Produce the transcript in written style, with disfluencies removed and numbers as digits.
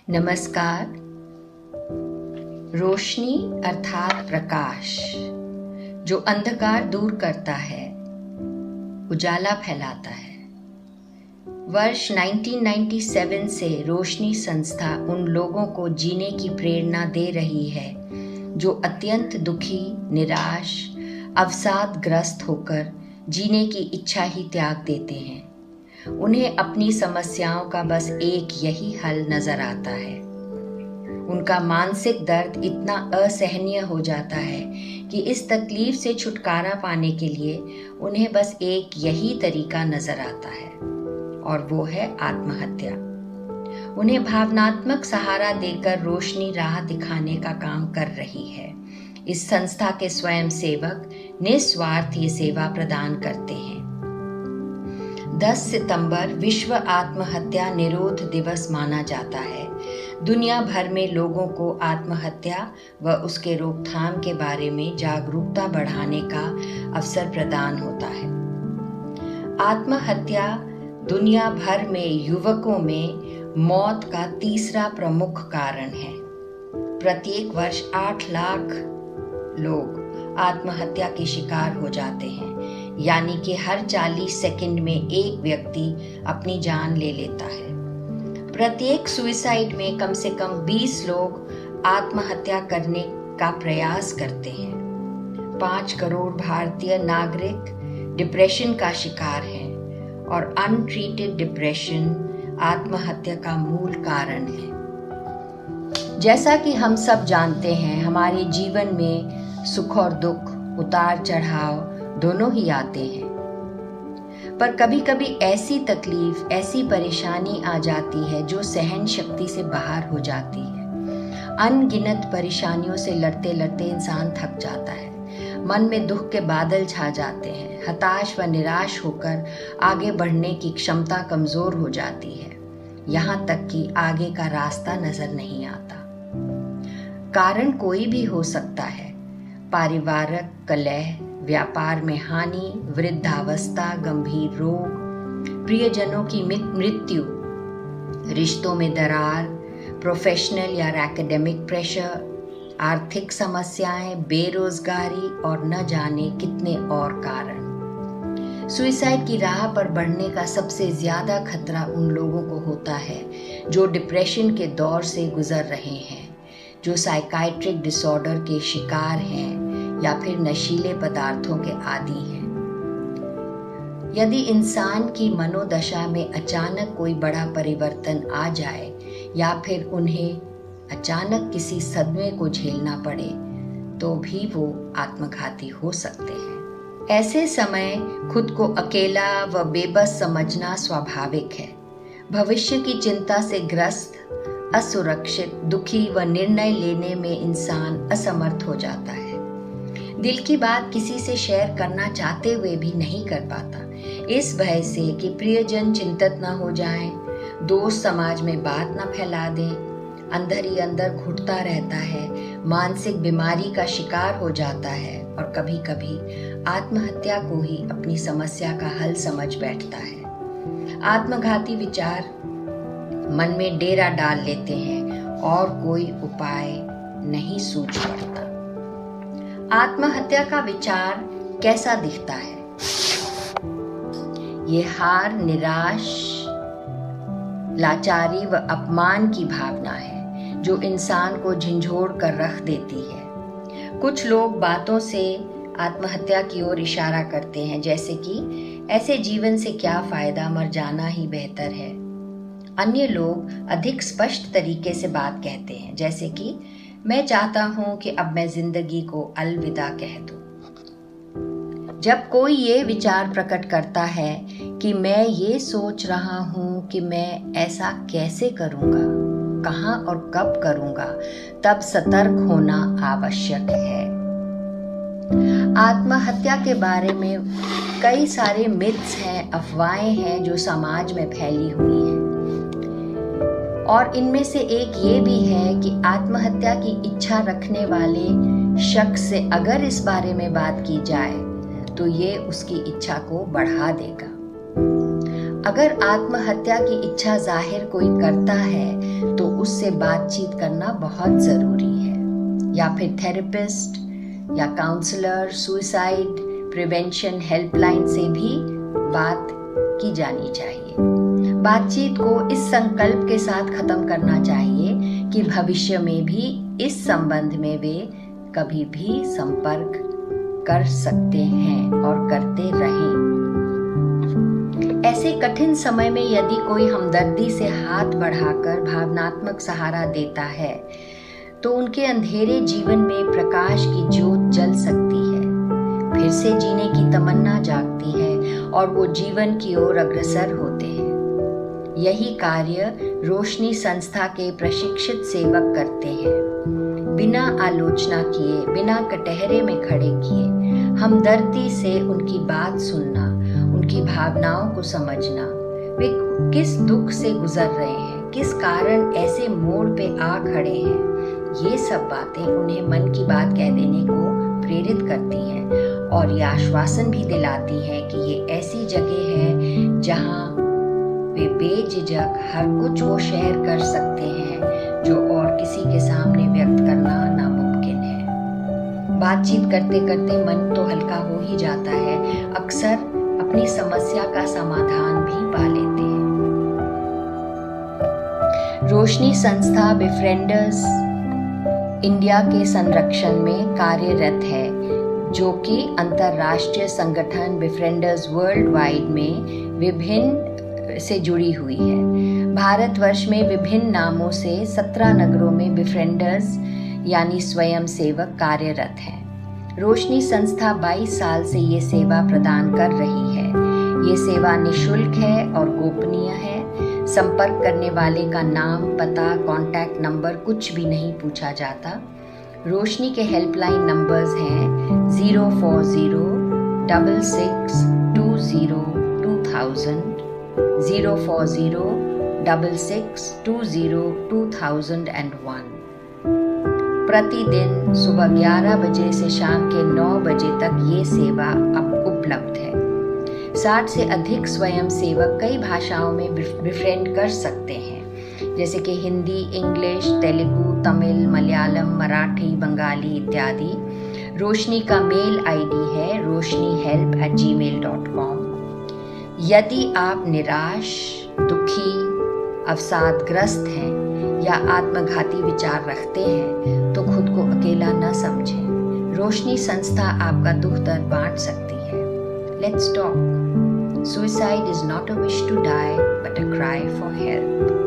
नमस्कार। रोशनी अर्थात प्रकाश जो अंधकार दूर करता है, उजाला फैलाता है। वर्ष 1997 से रोशनी संस्था उन लोगों को जीने की प्रेरणा दे रही है जो अत्यंत दुखी, निराश, अवसादग्रस्त होकर जीने की इच्छा ही त्याग देते हैं। उन्हें अपनी समस्याओं का बस एक यही हल नजर आता है। उनका मानसिक दर्द इतना असहनीय हो जाता है कि इस तकलीफ से छुटकारा पाने के लिए उन्हें बस एक यही तरीका नजर आता है और वो है आत्महत्या। उन्हें भावनात्मक सहारा देकर रोशनी राह दिखाने का काम कर रही है। इस संस्था के स्वयंसेवक निस्वार्थ ये सेवा प्रदान करते हैं। 10 सितंबर विश्व आत्महत्या निरोध दिवस माना जाता है। दुनिया भर में लोगों को आत्महत्या व उसके रोकथाम के बारे में जागरूकता बढ़ाने का अवसर प्रदान होता है। आत्महत्या दुनिया भर में युवकों में मौत का तीसरा प्रमुख कारण है। प्रत्येक वर्ष 8 लाख लोग आत्महत्या के शिकार हो जाते हैं, यानी कि हर 40 सेकंड में एक व्यक्ति अपनी जान ले लेता है। प्रत्येक सुसाइड में कम से कम 20 लोग आत्महत्या करने का प्रयास करते हैं। 5 करोड़ भारतीय नागरिक डिप्रेशन का शिकार हैं और अनट्रीटेड डिप्रेशन आत्महत्या का मूल कारण है। जैसा कि हम सब जानते हैं, हमारे जीवन में सुख और दुख, उतार चढ़ाव दोनों ही आते हैं, पर कभी कभी ऐसी तकलीफ, ऐसी परेशानी आ जाती है जो सहन शक्ति से बाहर हो जाती है। अनगिनत परेशानियों से लड़ते लड़ते इंसान थक जाता है। मन में दुख के बादल छा जाते हैं। हताश व निराश होकर आगे बढ़ने की क्षमता कमजोर हो जाती है, यहाँ तक कि आगे का रास्ता नजर नहीं आता। कारण कोई भी हो सकता है। पारिवारिक कलह, व्यापार में हानि, वृद्धावस्था, गंभीर रोग, प्रियजनों की मृत्यु, रिश्तों में दरार, प्रोफेशनल या एकेडमिक प्रेशर, आर्थिक समस्याएं, बेरोजगारी और न जाने कितने और कारण। सुसाइड की राह पर बढ़ने का सबसे ज्यादा खतरा उन लोगों को होता है जो डिप्रेशन के दौर से गुजर रहे हैं, जो साइकाइट्रिक डिसऑर्डर के शिकार हैं या फिर नशीले पदार्थों के आदी हैं। यदि इंसान की मनोदशा में अचानक कोई बड़ा परिवर्तन आ जाए या फिर उन्हें अचानक किसी सदमे को झेलना पड़े तो भी वो आत्मघाती हो सकते हैं। ऐसे समय खुद को अकेला व बेबस समझना स्वाभाविक है। भविष्य की चिंता से ग्रस्त, असुरक्षित, दुखी व निर्णय लेने में इंसान असमर्थ हो जाता है। दिल की बात किसी से शेयर करना चाहते हुए भी नहीं कर पाता, इस भय से कि प्रियजन चिंतित न हो जाएं, दोस्त समाज में बात न फैला दें। अंदर ही अंदर घुटता रहता है, मानसिक बीमारी का शिकार हो जाता है और कभी कभी आत्महत्या को ही अपनी समस्या का हल समझ बैठता है। आत्मघाती विचार मन में डेरा डाल लेते हैं और कोई उपाय नहीं सूझ पड़ता। आत्महत्या का विचार कैसा दिखता है? ये हार, निराश, लाचारी व अपमान की भावना है जो इंसान को झंझोड़ कर रख देती है। कुछ लोग बातों से आत्महत्या की ओर इशारा करते हैं, जैसे कि ऐसे जीवन से क्या फायदा, मर जाना ही बेहतर है। अन्य लोग अधिक स्पष्ट तरीके से बात कहते हैं, जैसे कि मैं चाहता हूं कि अब मैं जिंदगी को अलविदा कह दूं। जब कोई ये विचार प्रकट करता है कि मैं ये सोच रहा हूं कि मैं ऐसा कैसे करूंगा, कहां और कब करूंगा, तब सतर्क होना आवश्यक है। आत्महत्या के बारे में कई सारे मिथ्स हैं, अफवाहें हैं जो समाज में फैली हुई हैं, और इनमें से एक ये भी है कि आत्महत्या की इच्छा रखने वाले शख्स से अगर इस बारे में बात की जाए तो ये उसकी इच्छा को बढ़ा देगा। अगर आत्महत्या की इच्छा जाहिर कोई करता है तो उससे बातचीत करना बहुत ज़रूरी है, या फिर थेरेपिस्ट या काउंसलर, सुसाइड प्रिवेंशन हेल्पलाइन से भी बात की जानी चाहिए। बातचीत को इस संकल्प के साथ खत्म करना चाहिए कि भविष्य में भी इस संबंध में वे कभी भी संपर्क कर सकते हैं और करते रहें। ऐसे कठिन समय में यदि कोई हमदर्दी से हाथ बढ़ाकर भावनात्मक सहारा देता है तो उनके अंधेरे जीवन में प्रकाश की ज्योत जल सकती है, फिर से जीने की तमन्ना जागती है और वो जीवन की ओर अग्रसर होते हैं। यही कार्य रोशनी संस्था के प्रशिक्षित सेवक करते हैं। बिना आलोचना किए, बिना कटहरे में खड़े किए, हमदर्दी से उनकी बात सुनना, उनकी भावनाओं को समझना, वे किस दुख से गुजर रहे हैं, किस कारण ऐसे मोड़ पे आ खड़े हैं, ये सब बातें उन्हें मन की बात कह देने को प्रेरित करती हैं और ये आश्वासन भी दिलाती हैं कि ये ऐसी जगह है जहाँ वे बेझिझक हर कुछ वो शेयर कर सकते हैं जो और किसी के सामने व्यक्त करना नामुमकिन है। बातचीत करते करते मन तो हल्का हो ही जाता है, अक्सर अपनी समस्या का समाधान भी पा लेते हैं। रोशनी संस्था बिफ्रेंडर्स इंडिया के संरक्षण में कार्यरत है, जो कि अंतर्राष्ट्रीय संगठन बिफ्रेंडर्स वर्ल्ड वाइड में विभिन्न से जुड़ी हुई है। भारतवर्ष में विभिन्न नामों से 17 नगरों में बिफ्रेंडर्स यानी स्वयं सेवक कार्यरत हैं। रोशनी संस्था 22 साल से ये सेवा प्रदान कर रही है। ये सेवा निःशुल्क है और गोपनीय है। संपर्क करने वाले का नाम, पता, कॉन्टैक्ट नंबर कुछ भी नहीं पूछा जाता। रोशनी के हेल्पलाइन नंबर्स हैं 04066202000, 04066202001। प्रतिदिन सुबह 11 बजे से शाम के 9 बजे तक ये सेवा अब उपलब्ध है। 60 से अधिक स्वयं सेवक कई भाषाओं में बिफ्रेंड कर सकते हैं, जैसे कि हिंदी, इंग्लिश, तेलुगु, तमिल, मलयालम, मराठी, बंगाली इत्यादि। रोशनी का मेल आईडी है roshnihelp@gmail.com। यदि आप निराश, दुखी, अवसादग्रस्त हैं या आत्मघाती विचार रखते हैं तो खुद को अकेला न समझें। रोशनी संस्था आपका दुख दर्द बांट सकती है। Let's talk. Suicide is not a wish to die, but a cry for help.